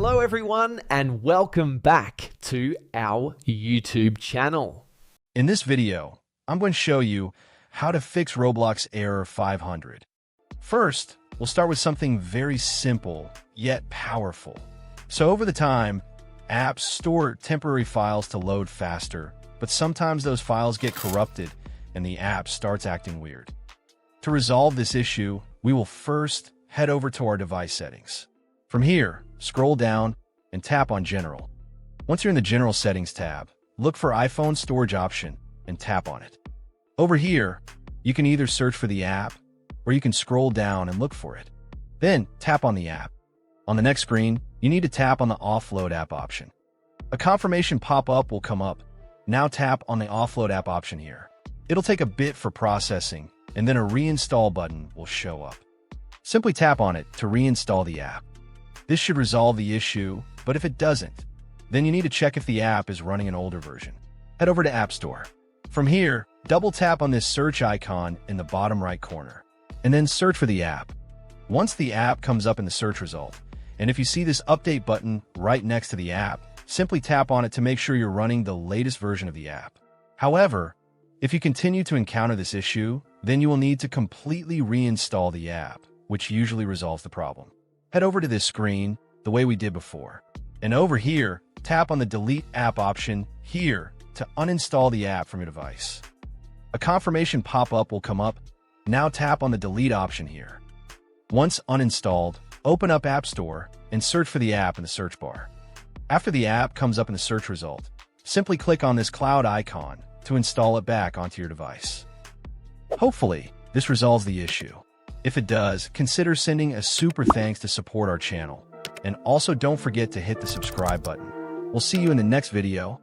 Hello everyone and welcome back to our YouTube channel. In this video, I'm going to show you how to fix Roblox error 500. First, we'll start with something very simple yet powerful. So over the time, apps store temporary files to load faster, but sometimes those files get corrupted and the app starts acting weird. To resolve this issue, we will first head over to our device settings. From here, scroll down and tap on General. Once you're in the General Settings tab, look for iPhone Storage option and tap on it. Over here, you can either search for the app or you can scroll down and look for it. Then tap on the app. On the next screen, you need to tap on the Offload App option. A confirmation pop-up will come up. Now tap on the Offload App option here. It'll take a bit for processing, and then a reinstall button will show up. Simply tap on it to reinstall the app. This should resolve the issue, but if it doesn't, then you need to check if the app is running an older version. Head over to App Store. From here, double tap on this search icon in the bottom right corner, and then search for the app. Once the app comes up in the search result, and if you see this update button right next to the app, simply tap on it to make sure you're running the latest version of the app. However, if you continue to encounter this issue, then you will need to completely reinstall the app, which usually resolves the problem. Head over to this screen the way we did before. And over here, tap on the Delete App option here to uninstall the app from your device. A confirmation pop-up will come up. Now tap on the Delete option here. Once uninstalled, open up App Store and search for the app in the search bar. After the app comes up in the search result, simply click on this cloud icon to install it back onto your device. Hopefully, this resolves the issue. If it does, consider sending a super thanks to support our channel. And also don't forget to hit the subscribe button. We'll see you in the next video.